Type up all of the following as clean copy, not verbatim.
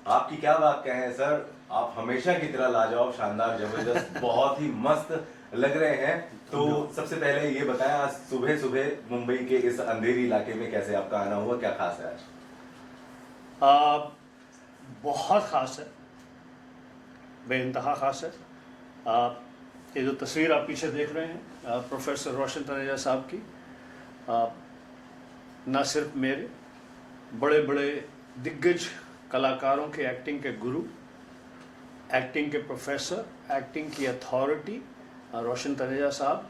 आपकी क्या बात कहें सर, आप हमेशा की तरह लाजवाब, शानदार, जबरदस्त, बहुत ही मस्त लग रहे हैं। तो सबसे पहले ये बताएं, आज सुबह सुबह मुंबई के इस अंधेरी इलाके में कैसे आपका आना हुआ, क्या खास है आज? बहुत ख़ास है, बेइंतहा ख़ास है। ये जो तस्वीर आप पीछे देख रहे हैं प्रोफेसर रोशन तनेजा साहब की, ना सिर्फ मेरे बड़े बड़े दिग्गज कलाकारों के एक्टिंग के गुरु, एक्टिंग के प्रोफेसर, एक्टिंग की अथॉरिटी रोशन तनेजा साहब,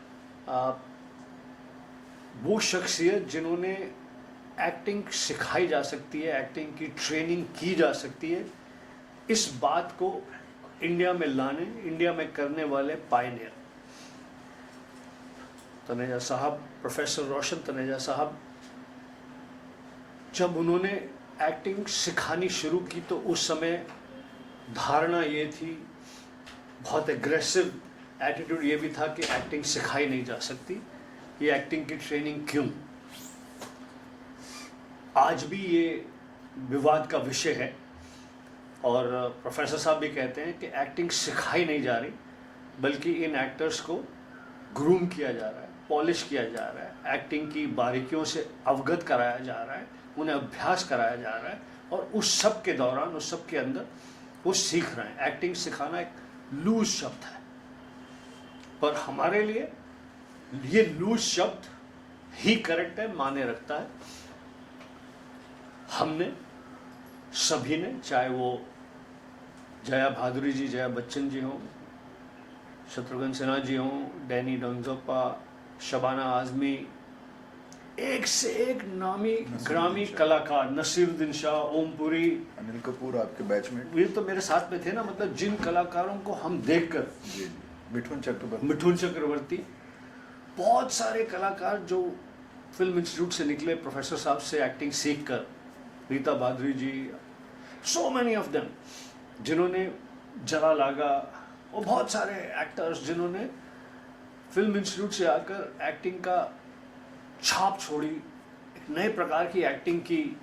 वो शख्सियत जिन्होंने एक्टिंग सिखाई जा सकती है, एक्टिंग की ट्रेनिंग की जा सकती है, इस बात को इंडिया में लाने, इंडिया में करने वाले पायनियर तनेजा साहब, प्रोफेसर रोशन तनेजा साहब, जब उन्होंने एक्टिंग सिखानी शुरू की तो उस समय धारणा ये थी, बहुत एग्रेसिव एटीट्यूड ये भी था कि एक्टिंग सिखाई नहीं जा सकती, ये एक्टिंग की ट्रेनिंग क्यों। आज भी ये विवाद का विषय है और प्रोफेसर साहब भी कहते हैं कि एक्टिंग सिखाई नहीं जा रही, बल्कि इन एक्टर्स को ग्रूम किया जा रहा है, पॉलिश किया जा रहा है, एक्टिंग की बारीकियों से अवगत कराया जा रहा है, उन्हें अभ्यास कराया जा रहा है और उस सब के दौरान, उस सब के अंदर वो सीख रहे हैं। एक्टिंग सिखाना एक लूज शब्द है, पर हमारे लिए ये लूज शब्द ही करेक्ट है, माने रखता है। हमने सभी ने, चाहे वो जया भादुरी जी, जया बच्चन जी हों, शत्रुघ्न सिन्हा जी हों, डैनी डोंगजोपा, शबाना आजमी, एक से एक नामी ग्रामी कलाकार, नसीरुद्दीन शाह, ओमपुरी, अनिल कपूर आपके बैचमेट, ये तो मेरे साथ में थे ना। मतलब जिन कलाकारों को हम देखकर, मिठुन चक्रवर्ती, बहुत सारे कलाकार जो फिल्म इंस्टीट्यूट से निकले, प्रोफेसर साहब से एक्टिंग सीख कर, रीता भादुरी जी, सो मैनी ऑफ देम, जिन्होंने जरा लागा, और बहुत सारे एक्टर्स जिन्होंने फिल्म इंस्टीट्यूट से आकर एक्टिंग का छाप छोड़ी, एक नए प्रकार की एक्टिंग की।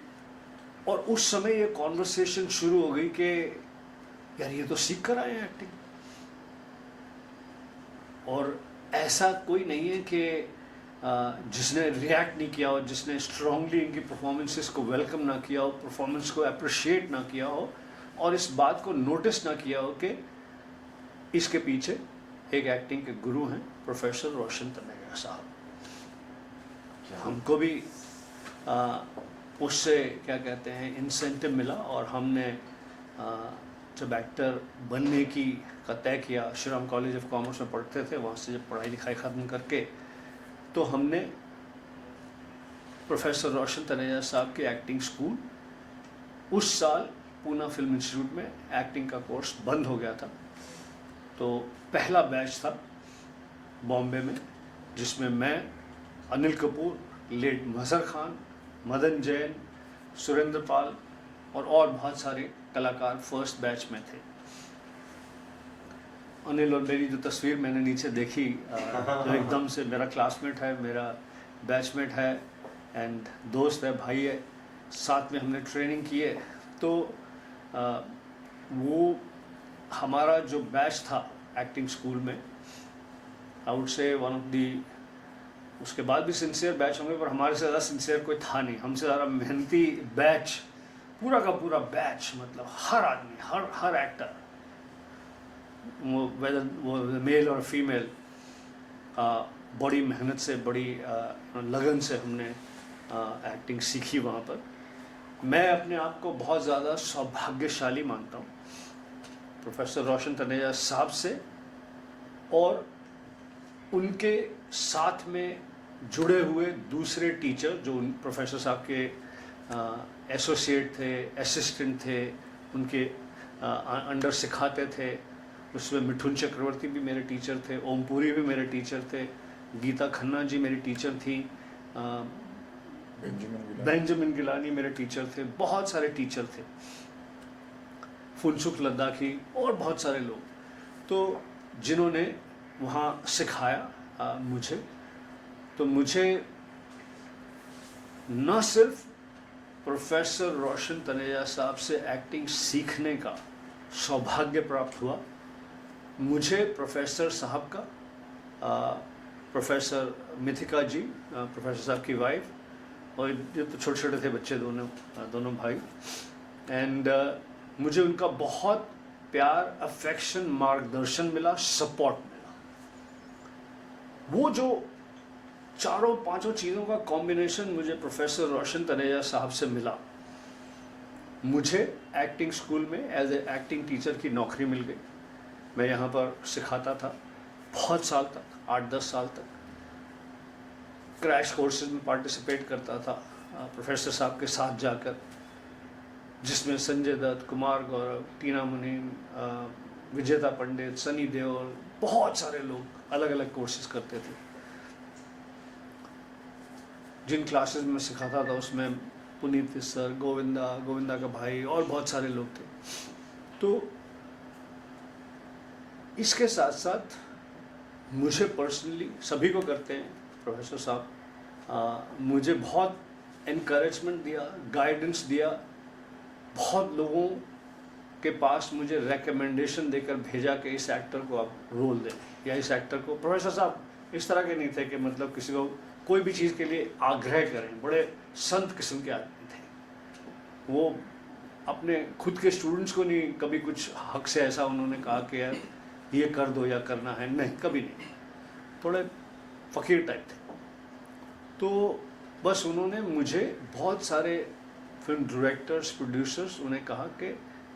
और उस समय ये कॉन्वर्सेशन शुरू हो गई कि यार ये तो सीख कर आए हैं एक्टिंग। और ऐसा कोई नहीं है कि जिसने रिएक्ट नहीं किया हो, जिसने स्ट्रांगली इनकी परफॉर्मेंसेस को वेलकम ना किया हो, परफॉर्मेंस को अप्रिशिएट ना किया हो और इस बात को नोटिस ना किया हो कि इसके पीछे एक एक्टिंग के गुरु हैं प्रोफेसर रोशन तनेजा साहब। हमको भी उससे क्या कहते हैं इंसेंटिव मिला और हमने जब एक्टर बनने की का तय किया, श्रीराम कॉलेज ऑफ कॉमर्स में पढ़ते थे, वहाँ से जब पढ़ाई लिखाई ख़त्म करके तो हमने प्रोफेसर रोशन तनेजा साहब के एक्टिंग स्कूल, उस साल पूना फिल्म इंस्टीट्यूट में एक्टिंग का कोर्स बंद हो गया था, तो पहला बैच था बॉम्बे में, जिसमें मैं, अनिल कपूर, लेट मजहर खान, मदन जैन, सुरेंद्र पाल और बहुत सारे कलाकार फर्स्ट बैच में थे। अनिल और मेरी जो तस्वीर मैंने नीचे देखी, जो एकदम से मेरा क्लासमेट है, मेरा बैचमेट है एंड दोस्त है, भाई है, साथ में हमने ट्रेनिंग की है। तो वो हमारा जो बैच था एक्टिंग स्कूल में, I would say one of the, उसके बाद भी सिंसियर बैच होंगे पर हमारे से ज़्यादा सिंसियर कोई था नहीं, हमसे ज़्यादा मेहनती बैच, पूरा का पूरा बैच, मतलब हर आदमी, हर एक्टर, वो वेदर वो मेल और फीमेल, बड़ी मेहनत से, बड़ी लगन से हमने एक्टिंग सीखी वहाँ पर। मैं अपने आप को बहुत ज़्यादा सौभाग्यशाली मानता हूँ प्रोफेसर रोशन तनेजा साहब से और उनके साथ में जुड़े हुए दूसरे टीचर जो प्रोफेसर साहब के एसोसिएट थे, असिस्टेंट थे, उनके अंडर सिखाते थे। उसमें मिठुन चक्रवर्ती भी मेरे टीचर थे, ओमपुरी भी मेरे टीचर थे, गीता खन्ना जी मेरी टीचर थी, बेंजामिन गिलानी मेरे टीचर थे, बहुत सारे टीचर थे, फुनसुख लद्दाखी और बहुत सारे लोग, तो जिन्होंने वहाँ सिखाया मुझे। तो मुझे न सिर्फ प्रोफेसर रोशन तनेजा साहब से एक्टिंग सीखने का सौभाग्य प्राप्त हुआ। मुझे प्रोफेसर साहब का, प्रोफेसर मिथिका जी, प्रोफेसर साहब की वाइफ, और ये तो छोटे छोटे थे बच्चे दोनों भाई, एंड मुझे उनका बहुत प्यार, अफेक्शन, मार्गदर्शन मिला, सपोर्ट मिला। वो जो चारों पांचों चीज़ों का कॉम्बिनेशन मुझे प्रोफेसर रोशन तनेजा साहब से मिला। मुझे एक्टिंग स्कूल में एज ए एक्टिंग टीचर की नौकरी मिल गई। मैं यहाँ पर सिखाता था बहुत साल तक, 8-10 साल तक। क्रैश कोर्सेज में पार्टिसिपेट करता था प्रोफेसर साहब के साथ जाकर, जिसमें संजय दत्त, कुमार गौरव, टीना मुनीम, विजेता पंडित, सनी देओल, बहुत सारे लोग अलग अलग कोर्सेज करते थे। जिन क्लासेस में सिखाता था उसमें पुनीत सर, गोविंदा का भाई और बहुत सारे लोग थे। तो इसके साथ साथ मुझे पर्सनली, सभी को करते हैं प्रोफेसर साहब, मुझे बहुत एनकरेजमेंट दिया, गाइडेंस दिया। बहुत लोगों के पास मुझे रेकमेंडेशन देकर भेजा कि इस एक्टर को आप रोल दें, या इस एक्टर को। प्रोफेसर साहब इस तरह के नहीं थे कि मतलब किसी को कोई भी चीज़ के लिए आग्रह करें, बड़े संत किस्म के आदमी थे। वो अपने खुद के स्टूडेंट्स को नहीं कभी कुछ हक से ऐसा उन्होंने कहा कि यार ये कर दो या करना है, नहीं, कभी नहीं। थोड़े फ़कीर टाइप थे। तो बस उन्होंने मुझे, बहुत सारे फिल्म डायरेक्टर्स, प्रोड्यूसर्स, उन्हें कहा कि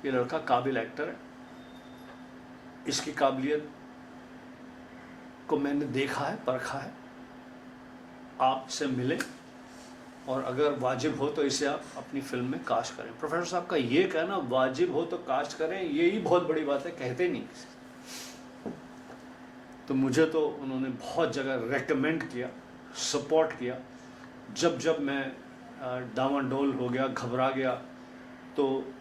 ये लड़का काबिल एक्टर है, इसकी काबिलियत को मैंने देखा है, परखा है, आपसे मिले और अगर वाजिब हो तो इसे आप अपनी फिल्म में कास्ट करें। प्रोफेसर साहब का ये कहना, वाजिब हो तो कास्ट करें, ये ही बहुत बड़ी बात है, कहते नहीं। तो मुझे तो उन्होंने बहुत जगह रेकमेंड किया, सपोर्ट किया। जब जब मैं डामाडोल हो गया, घबरा गया, तो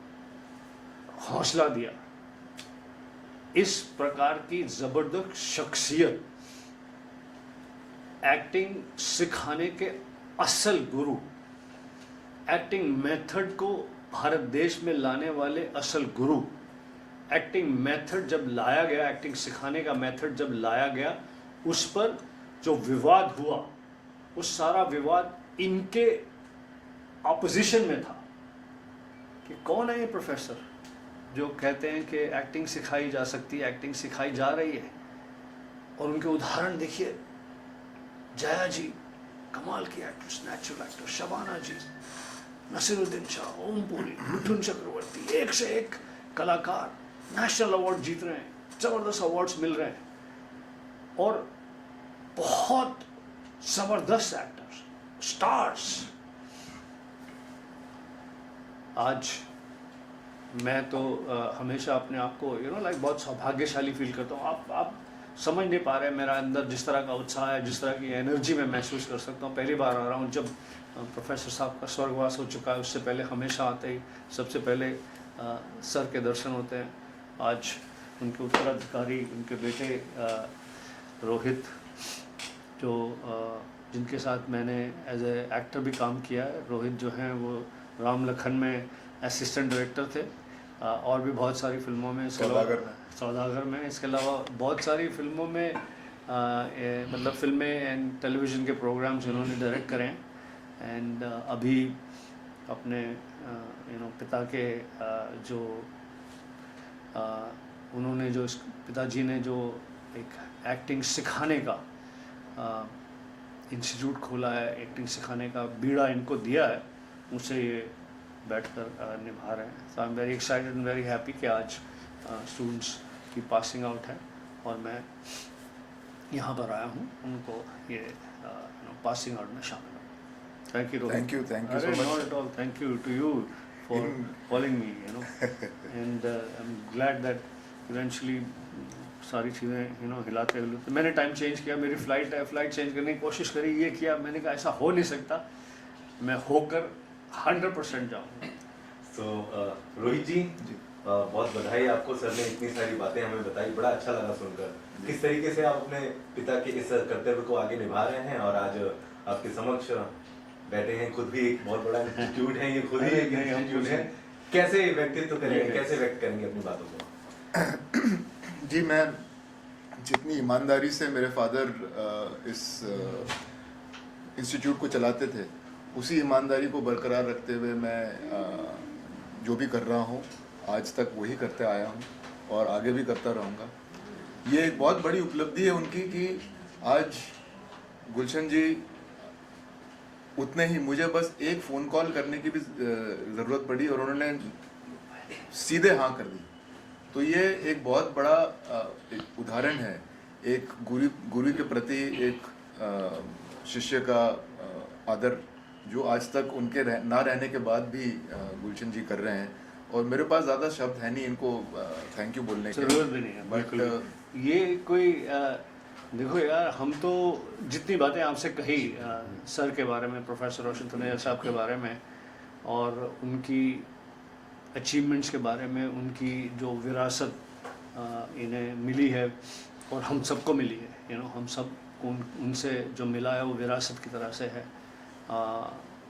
हौसला दिया। इस प्रकार की ज़बरदस्त शख्सियत, एक्टिंग सिखाने के असल गुरु, एक्टिंग मेथड को भारत देश में लाने वाले असल गुरु, एक्टिंग मेथड जब लाया गया, एक्टिंग सिखाने का मेथड जब लाया गया, उस पर जो विवाद हुआ, उस सारा विवाद इनके ऑपोजिशन में था कि कौन है ये प्रोफेसर जो कहते हैं कि एक्टिंग सिखाई जा सकती है, एक्टिंग सिखाई जा रही है। और उनके उदाहरण देखिए, जया जी कमाल की एक्ट्रेस, नेचुरल एक्टर, शबाना जी, नसीरुद्दीन शाह, ओम पुरी, मिथुन चक्रवर्ती, एक से एक कलाकार नेशनल अवार्ड जीत रहे हैं, ज़बरदस्त अवार्ड्स मिल रहे हैं, और बहुत ज़बरदस्त एक्टर्स, स्टार्स। आज मैं तो हमेशा अपने आप को लाइक बहुत सौभाग्यशाली फील करता हूँ। आप समझ नहीं पा रहे मेरा अंदर जिस तरह का उत्साह है, जिस तरह की एनर्जी मैं महसूस कर सकता हूँ। पहली बार आ रहा हूँ, जब प्रोफेसर साहब का स्वर्गवास हो चुका है, उससे पहले हमेशा आते ही सबसे पहले सर के दर्शन होते हैं। आज उनके उत्तराधिकारी, उनके बेटे रोहित, जो जिनके साथ मैंने एज ए एक्टर भी काम किया है। रोहित जो हैं वो राम लखन में असिस्टेंट डायरेक्टर थे, और भी बहुत सारी फिल्मों में, सौदागर में, इसके अलावा बहुत सारी फिल्मों में, मतलब फिल्में एंड टेलीविज़न के प्रोग्राम्स उन्होंने डायरेक्ट करे हैं। एंड अभी अपने पिता के जो उन्होंने जो पिताजी ने जो एक एक्टिंग सिखाने का इंस्टीट्यूट खोला है, एक्टिंग सिखाने का बीड़ा इनको दिया है, मुझसे ये बैठकर निभा रहे हैं। So I am very excited and very happy कि आज स्टूडेंट्स की पासिंग आउट है और मैं यहाँ पर आया हूँ उनको ये पासिंग आउट में शामिल हूँ। Thank you Rohit. Thank you so much. Not at all, thank you to you for calling me, and I am glad that eventually सारी चीज़ें हिलाते हुए मैंने टाइम चेंज किया। मेरी फ़्लाइट है, फ़्लाइट चेंज करने की कोशिश करी, ये किया, मैंने कहा ऐसा हो नहीं सकता, मैं होकर 100% जाऊँगा। सो रोहित जी, बहुत बधाई आपको। सर ने इतनी सारी बातें हमें बताई, बड़ा अच्छा लगा सुनकर किस तरीके से आप अपने पिता के इस कर्तव्य को आगे निभा रहे हैं और आज आपके समक्ष बैठे हैं, खुद भी एक बहुत बड़ा इंस्टीट्यूट है, ये खुद ही एक नहीं, हम इंस्टीट्यूट है, खुद कैसे व्यक्तित्व करेंगे, नहीं। कैसे व्यक्त करेंगे अपनी बातों को? जी, मैं जितनी ईमानदारी से मेरे फादर इस इंस्टीट्यूट को चलाते थे, उसी ईमानदारी को बरकरार रखते हुए मैं जो भी कर रहा हूँ आज तक वही करते आया हूँ और आगे भी करता रहूँगा। ये एक बहुत बड़ी उपलब्धि है उनकी कि आज गुलशन जी उतने ही, मुझे बस एक फ़ोन कॉल करने की भी ज़रूरत पड़ी और उन्होंने सीधे हाँ कर दी। तो ये एक बहुत बड़ा एक उदाहरण है, एक गुरु के प्रति एक शिष्य का आदर, जो आज तक उनके ना रहने के बाद भी गुलशन जी कर रहे हैं। और मेरे पास ज़्यादा शब्द है नहीं इनको थैंक यू बोलने के, जरूरत भी नहीं है, बिल्कुल भी। ये कोई देखो यार, हम तो जितनी बातें आपसे कही सर के बारे में, प्रोफेसर रोशन तनेजा साहब के बारे में और उनकी अचीवमेंट्स के बारे में, उनकी जो विरासत इन्हें मिली है और हम सबको मिली है, हम सब उनसे जो मिला है वो विरासत की तरह से है।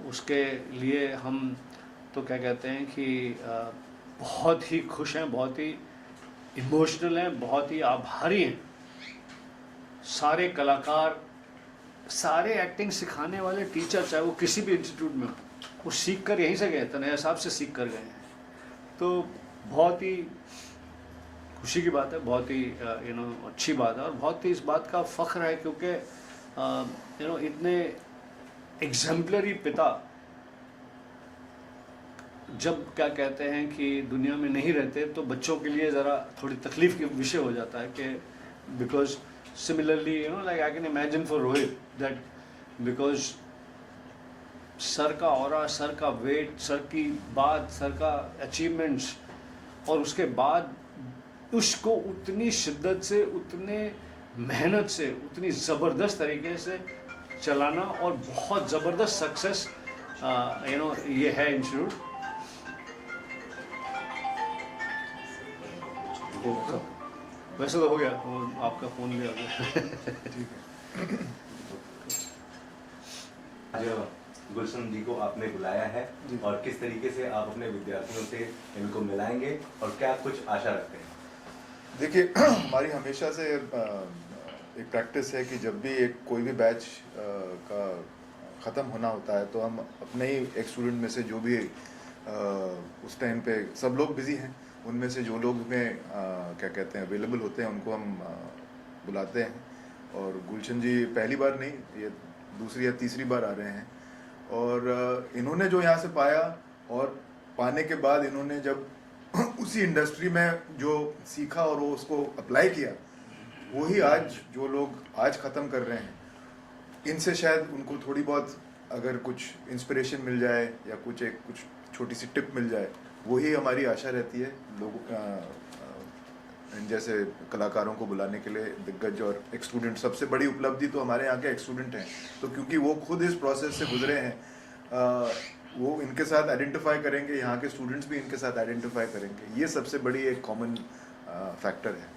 उसके लिए हम तो क्या कहते हैं कि बहुत ही खुश हैं, बहुत ही इमोशनल हैं, बहुत ही आभारी हैं। सारे कलाकार, सारे एक्टिंग सिखाने वाले टीचर, चाहे वो किसी भी इंस्टीट्यूट में हो, वो सीख कर यहीं से गए, तनेजा साहब से सीख कर गए हैं। तो बहुत ही खुशी की बात है, बहुत ही अच्छी बात है और बहुत ही इस बात का फ़ख्र है क्योंकि इतने एग्जाम्पलरी पिता जब क्या कहते हैं कि दुनिया में नहीं रहते तो बच्चों के लिए ज़रा थोड़ी तकलीफ़ का विषय हो जाता है कि because similarly like I can imagine for Rohit that because sir का ऑरा, सर का वेट, सर की बात, सर का अचीवमेंट्स और उसके बाद उसको उतनी शिद्दत से, उतने मेहनत से, उतनी ज़बरदस्त तरीके से चलाना और बहुत ज़बरदस्त सक्सेस ये है इंस्टीट्यूट। वैसे तो हो गया, वो आपका फ़ोन भी आ गया। आज गुलशन जी को आपने बुलाया है और किस तरीके से आप अपने विद्यार्थियों से इनको मिलाएंगे और क्या कुछ आशा रखते हैं? देखिए, हमारी हमेशा से एक प्रैक्टिस है कि जब भी कोई भी बैच का ख़त्म होना होता है तो हम अपने ही एक स्टूडेंट में से जो भी उस टाइम पे सब लोग बिज़ी हैं, उनमें से जो लोग में क्या कहते हैं अवेलेबल होते हैं उनको हम बुलाते हैं। और गुलशन जी पहली बार नहीं, ये दूसरी या तीसरी बार आ रहे हैं और इन्होंने जो यहाँ से पाया और पाने के बाद इन्होंने जब उसी इंडस्ट्री में जो सीखा और वो उसको अप्लाई किया, वही आज जो लोग आज ख़त्म कर रहे हैं, इनसे शायद उनको थोड़ी बहुत अगर कुछ इंस्पिरेशन मिल जाए या कुछ छोटी सी टिप मिल जाए, वही हमारी आशा रहती है लोगों इन जैसे कलाकारों को बुलाने के लिए। दिग्गज और एक स्टूडेंट, सबसे बड़ी उपलब्धि तो हमारे यहाँ के एक स्टूडेंट हैं, तो क्योंकि वो खुद इस प्रोसेस से गुजरे हैं, वो इनके साथ आइडेंटिफाई करेंगे, यहाँ के स्टूडेंट्स भी इनके साथ आइडेंटिफाई करेंगे। ये सबसे बड़ी एक कॉमन फैक्टर है।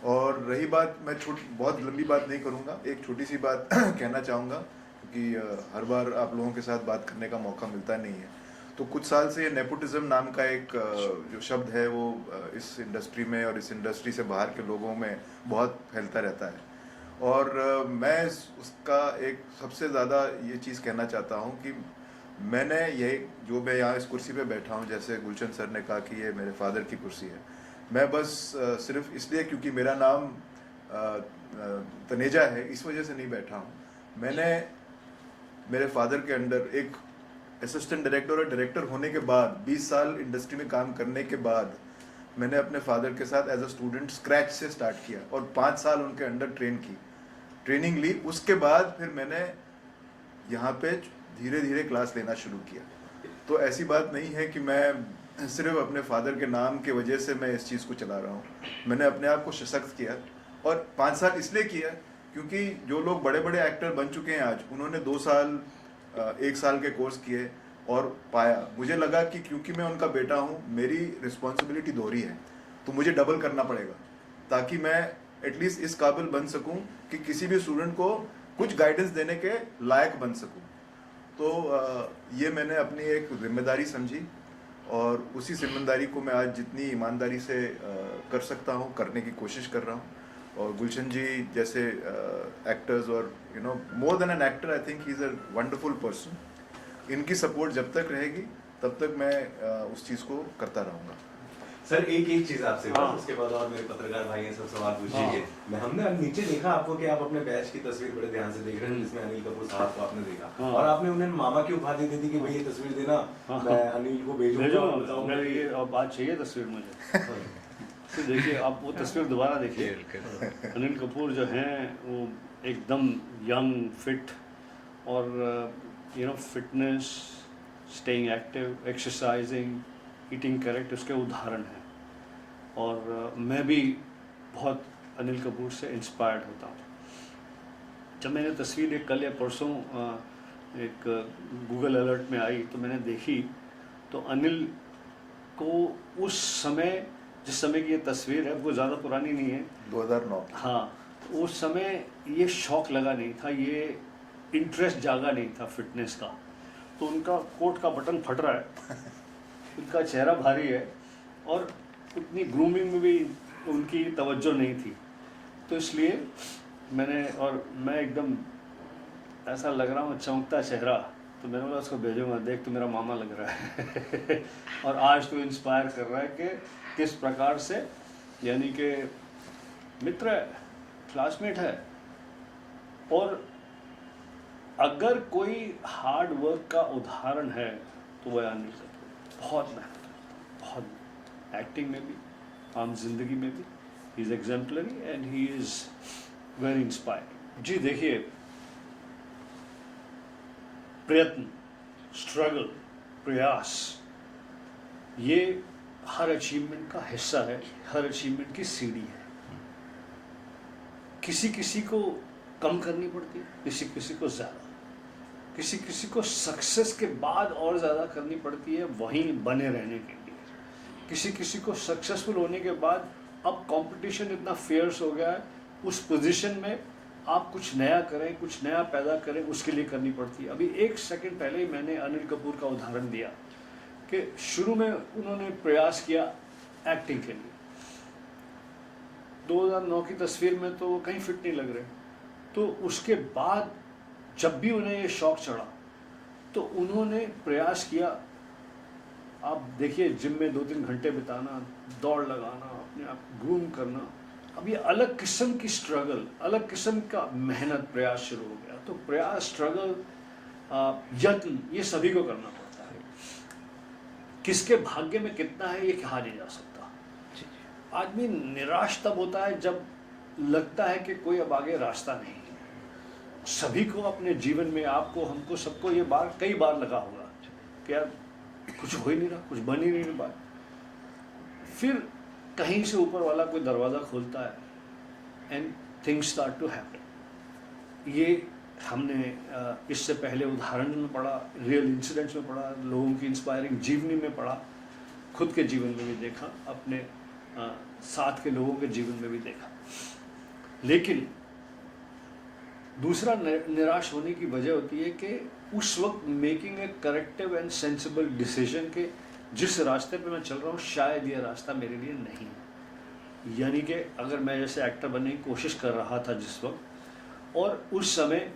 और रही बात, मैं बहुत लंबी बात नहीं करूँगा, एक छोटी सी बात कहना चाहूँगा क्योंकि हर बार आप लोगों के साथ बात करने का मौका मिलता नहीं है। तो कुछ साल से नेपोटिज्म नाम का एक जो शब्द है वो इस इंडस्ट्री में और इस इंडस्ट्री से बाहर के लोगों में बहुत फैलता रहता है। और मैं उसका एक सबसे ज़्यादा ये चीज़ कहना चाहता हूँ कि मैंने ये जो मैं यहाँ इस कुर्सी पे बैठा हूँ, जैसे गुलशन सर ने कहा कि ये मेरे फादर की कुर्सी है, मैं बस सिर्फ इसलिए क्योंकि मेरा नाम तनेजा है इस वजह से नहीं बैठा हूँ। मैंने मेरे फादर के अंडर एक असिस्टेंट डायरेक्टर और डायरेक्टर होने के बाद 20 साल इंडस्ट्री में काम करने के बाद मैंने अपने फादर के साथ एज अ स्टूडेंट स्क्रैच से स्टार्ट किया और 5 साल उनके अंडर ट्रेनिंग ली। उसके बाद फिर मैंने यहाँ पे धीरे धीरे क्लास लेना शुरू किया। तो ऐसी बात नहीं है कि मैं सिर्फ अपने फादर के नाम के वजह से मैं इस चीज़ को चला रहा हूँ। मैंने अपने आप को सशक्त किया और 5 साल इसलिए किया क्योंकि जो लोग बड़े बड़े एक्टर बन चुके हैं आज, उन्होंने 2 साल 1 साल के कोर्स किए और पाया। मुझे लगा कि क्योंकि मैं उनका बेटा हूँ, मेरी रिस्पॉन्सिबिलिटी दोहरी है, तो मुझे डबल करना पड़ेगा ताकि मैं एटलीस्ट इस काबिल बन सकूँ कि किसी भी स्टूडेंट को कुछ गाइडेंस देने के लायक बन सकूँ। तो ये मैंने अपनी एक जिम्मेदारी समझी और उसी जिम्मेदारी को मैं आज जितनी ईमानदारी से कर सकता हूँ करने की कोशिश कर रहा हूँ। और गुलशन जी जैसे एक्टर्स और more than an actor, I think he is a wonderful person. इनकी सपोर्ट जब तक रहेगी तब तक मैं उस चीज़ को करता रहूँगा। सर एक चीज आपसे हाँ। बस, उसके बाद और मेरे पत्रकार भाई हैं, सब सवाल पूछेंगे। मैं हमने अब नीचे देखा आपको कि आप अपने बैच की तस्वीर बड़े ध्यान से देख रहे हैं, जिसमें अनिल कपूर साहब को आपने देखा, हाँ। और आपने उन्हें मामा की उपाधि दी थी कि भाई ये तस्वीर देना, हाँ। मैं अनिल को भेजूंगा और बताऊंगा मैं ये अब आज चाहिए तस्वीर मुझे। तो देखिए आप वो तस्वीर दोबारा देखिए। अनिल कपूर जो हैं वो एकदम यंग फिट और fitness, staying active, exercising, eating correct उसके उदाहरण हैं। और मैं भी बहुत अनिल कपूर से इंस्पायर्ड होता हूँ। जब मैंने तस्वीर एक कल या परसों एक गूगल अलर्ट में आई तो मैंने देखी, तो अनिल को उस समय, जिस समय की ये तस्वीर है वो ज़्यादा पुरानी नहीं है, 2009। हाँ, तो उस समय ये शौक लगा नहीं था, ये इंटरेस्ट जागा नहीं था फिटनेस का। तो उनका कोट का बटन फट रहा है, उनका चेहरा भारी है और उतनी ग्रूमिंग में भी उनकी तवज्जो नहीं थी। तो इसलिए मैं एकदम ऐसा लग रहा हूँ, चमकता चेहरा, तो मैंने बोला उसको भेजूंगा, देख तो मेरा मामा लग रहा है। और आज तो इंस्पायर कर रहा है कि किस प्रकार से, यानी कि मित्र है, क्लासमेट है, और अगर कोई हार्ड वर्क का उदाहरण है तो वह अनिल कपूर। बहुत मेहनत करता, बहुत एक्टिंग में भी, आम जिंदगी में भी, he is exemplary and he is very inspiring. जी देखिए, प्रयत्न, स्ट्रगल, प्रयास, ये हर अचीवमेंट का हिस्सा है, हर अचीवमेंट की सीढ़ी है। किसी किसी को कम करनी पड़ती है, किसी किसी को ज़्यादा, किसी किसी को सक्सेस के बाद और ज़्यादा करनी पड़ती है वहीं बने रहने के लिए। किसी किसी को सक्सेसफुल होने के बाद अब कंपटीशन इतना फेयर्स हो गया है, उस पोजीशन में आप कुछ नया करें, कुछ नया पैदा करें, उसके लिए करनी पड़ती है। अभी एक सेकंड पहले ही मैंने अनिल कपूर का उदाहरण दिया कि शुरू में उन्होंने प्रयास किया एक्टिंग के लिए। 2009 की तस्वीर में तो वो कहीं फिट नहीं लग रहे, तो उसके बाद जब भी उन्हें ये शौक चढ़ा तो उन्होंने प्रयास किया। आप देखिए, जिम में 2-3 घंटे बिताना, दौड़ लगाना, अपने आप ग्रूम करना, अब ये अलग किस्म की स्ट्रगल, अलग किस्म का मेहनत, प्रयास शुरू हो गया। तो प्रयास, स्ट्रगल, यत्न, ये सभी को करना पड़ता है। किसके भाग्य में कितना है ये कहा नहीं जा सकता। आदमी निराश तब होता है जब लगता है कि कोई अब आगे रास्ता नहीं है। सभी को अपने जीवन में, आपको, हमको, सबको ये कई बार लगा होगा कि यार कुछ हो ही नहीं रहा, कुछ बन ही नहीं रहा। फिर कहीं से ऊपर वाला कोई दरवाज़ा खोलता है and things start to happen. ये हमने इससे पहले उदाहरण में पढ़ा, रियल इंसिडेंट्स में पढ़ा, लोगों की इंस्पायरिंग जीवनी में पढ़ा, खुद के जीवन में भी देखा, अपने साथ के लोगों के जीवन में भी देखा। लेकिन दूसरा निराश होने की वजह होती है कि उस वक्त making a corrective and sensible decision के जिस रास्ते पे मैं चल रहा हूँ शायद ये रास्ता मेरे लिए नहीं है। यानी कि अगर मैं जैसे एक्टर बनने की कोशिश कर रहा था जिस वक्त, और उस समय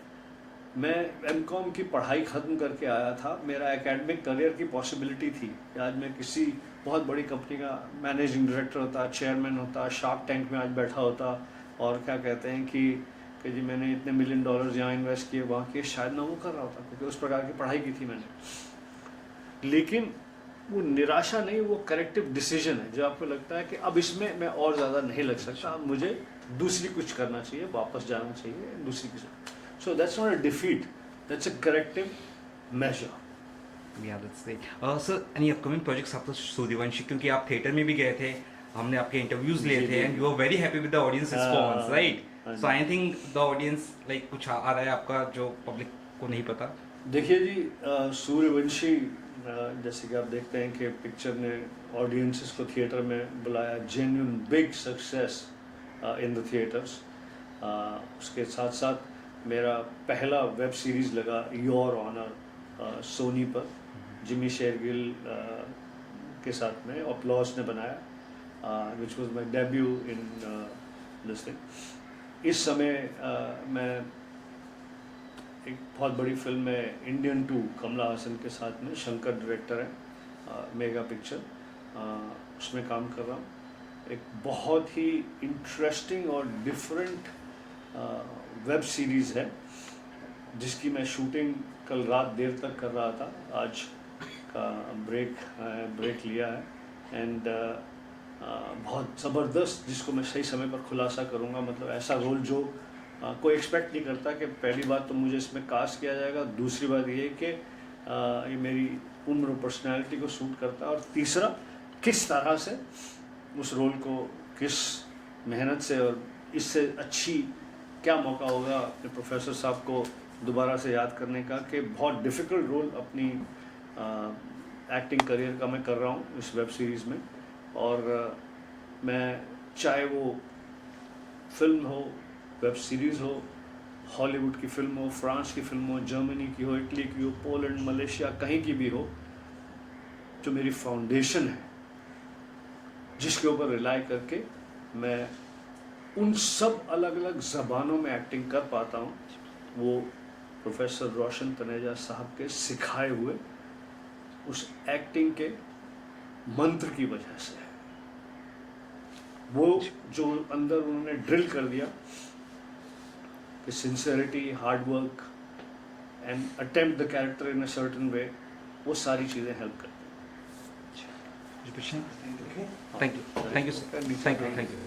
मैं एमकॉम की पढ़ाई ख़त्म करके आया था, मेरा एकेडमिक करियर की पॉसिबिलिटी थी। आज मैं किसी बहुत बड़ी कंपनी का मैनेजिंग डायरेक्टर होता, चेयरमैन होता, शार्क टैंक में आज बैठा होता, और क्या कहते हैं कि जी मैंने इतने $1 मिलियन यहाँ इन्वेस्ट किए, वहाँ किए, शायद मैं वो कर रहा होता, क्योंकि उस प्रकार की पढ़ाई की थी मैंने। लेकिन वो निराशा नहीं, वो करेक्टिव डिसीजन है जो आपको लगता है कि अब इसमें मैं और ज़्यादा नहीं लग सकता, अब मुझे दूसरी कुछ करना चाहिए, वापस जाना चाहिए दूसरी किसी। So that's not a defeat, that's a corrective measure. Yeah, that's great. Sir, any upcoming projects after Sooryavanshi, क्योंकि आप थिएटर में भी गए थे, हमने आपके इंटरव्यूज लिए थे, and you were very happy with the audience response, right? So I think the audience like कुछ आ रहा है आपका जो पब्लिक को नहीं पता। देखिए जी, सूर्यवंशी जैसे कि आप देखते हैं कि पिक्चर ने ऑडियंसेस को थिएटर में बुलाया, genuine big success in the theatres. उसके साथ साथ मेरा पहला वेब सीरीज़ लगा योर ऑनर, सोनी पर जिमी शेरगिल के साथ में अपलॉस ने बनाया, which was my debut in this thing. इस समय मैं एक बहुत बड़ी फिल्म है इंडियन 2 कमला हासन के साथ में, शंकर डायरेक्टर है, मेगा पिक्चर, उसमें काम कर रहा हूँ। एक बहुत ही इंटरेस्टिंग और डिफरेंट वेब सीरीज़ है जिसकी मैं शूटिंग कल रात देर तक कर रहा था, आज का ब्रेक लिया है। एंड बहुत ज़बरदस्त, जिसको मैं सही समय पर खुलासा करूँगा। मतलब ऐसा रोल जो कोई एक्सपेक्ट नहीं करता कि पहली बात तो मुझे इसमें कास्ट किया जाएगा, दूसरी बात ये कि ये मेरी उम्र और पर्सनैलिटी को सूट करता है, और तीसरा किस तरह से उस रोल को, किस मेहनत से, और इससे अच्छी क्या मौका होगा अपने प्रोफेसर साहब को दोबारा से याद करने का कि बहुत डिफ़िकल्ट रोल अपनी एक्टिंग करियर का मैं कर रहा हूँ इस वेब सीरीज़ में। और मैं चाहे वो फिल्म हो, वेब सीरीज़ हो, हॉलीवुड की फिल्म हो, फ्रांस की फिल्म हो, जर्मनी की हो, इटली की हो, पोलैंड, मलेशिया, कहीं की भी हो, जो मेरी फाउंडेशन है जिसके ऊपर रिलाई करके मैं उन सब अलग अलग ज़बानों में एक्टिंग कर पाता हूँ, वो प्रोफेसर रोशन तनेजा साहब के सिखाए हुए उस एक्टिंग के मंत्र की वजह से है। वो जो अंदर उन्होंने ड्रिल कर दिया कि sincerity, hard work and attempt the character in a certain way, वो सारी चीज़ें हेल्प करती हैं। Thank you, sir. Thank you.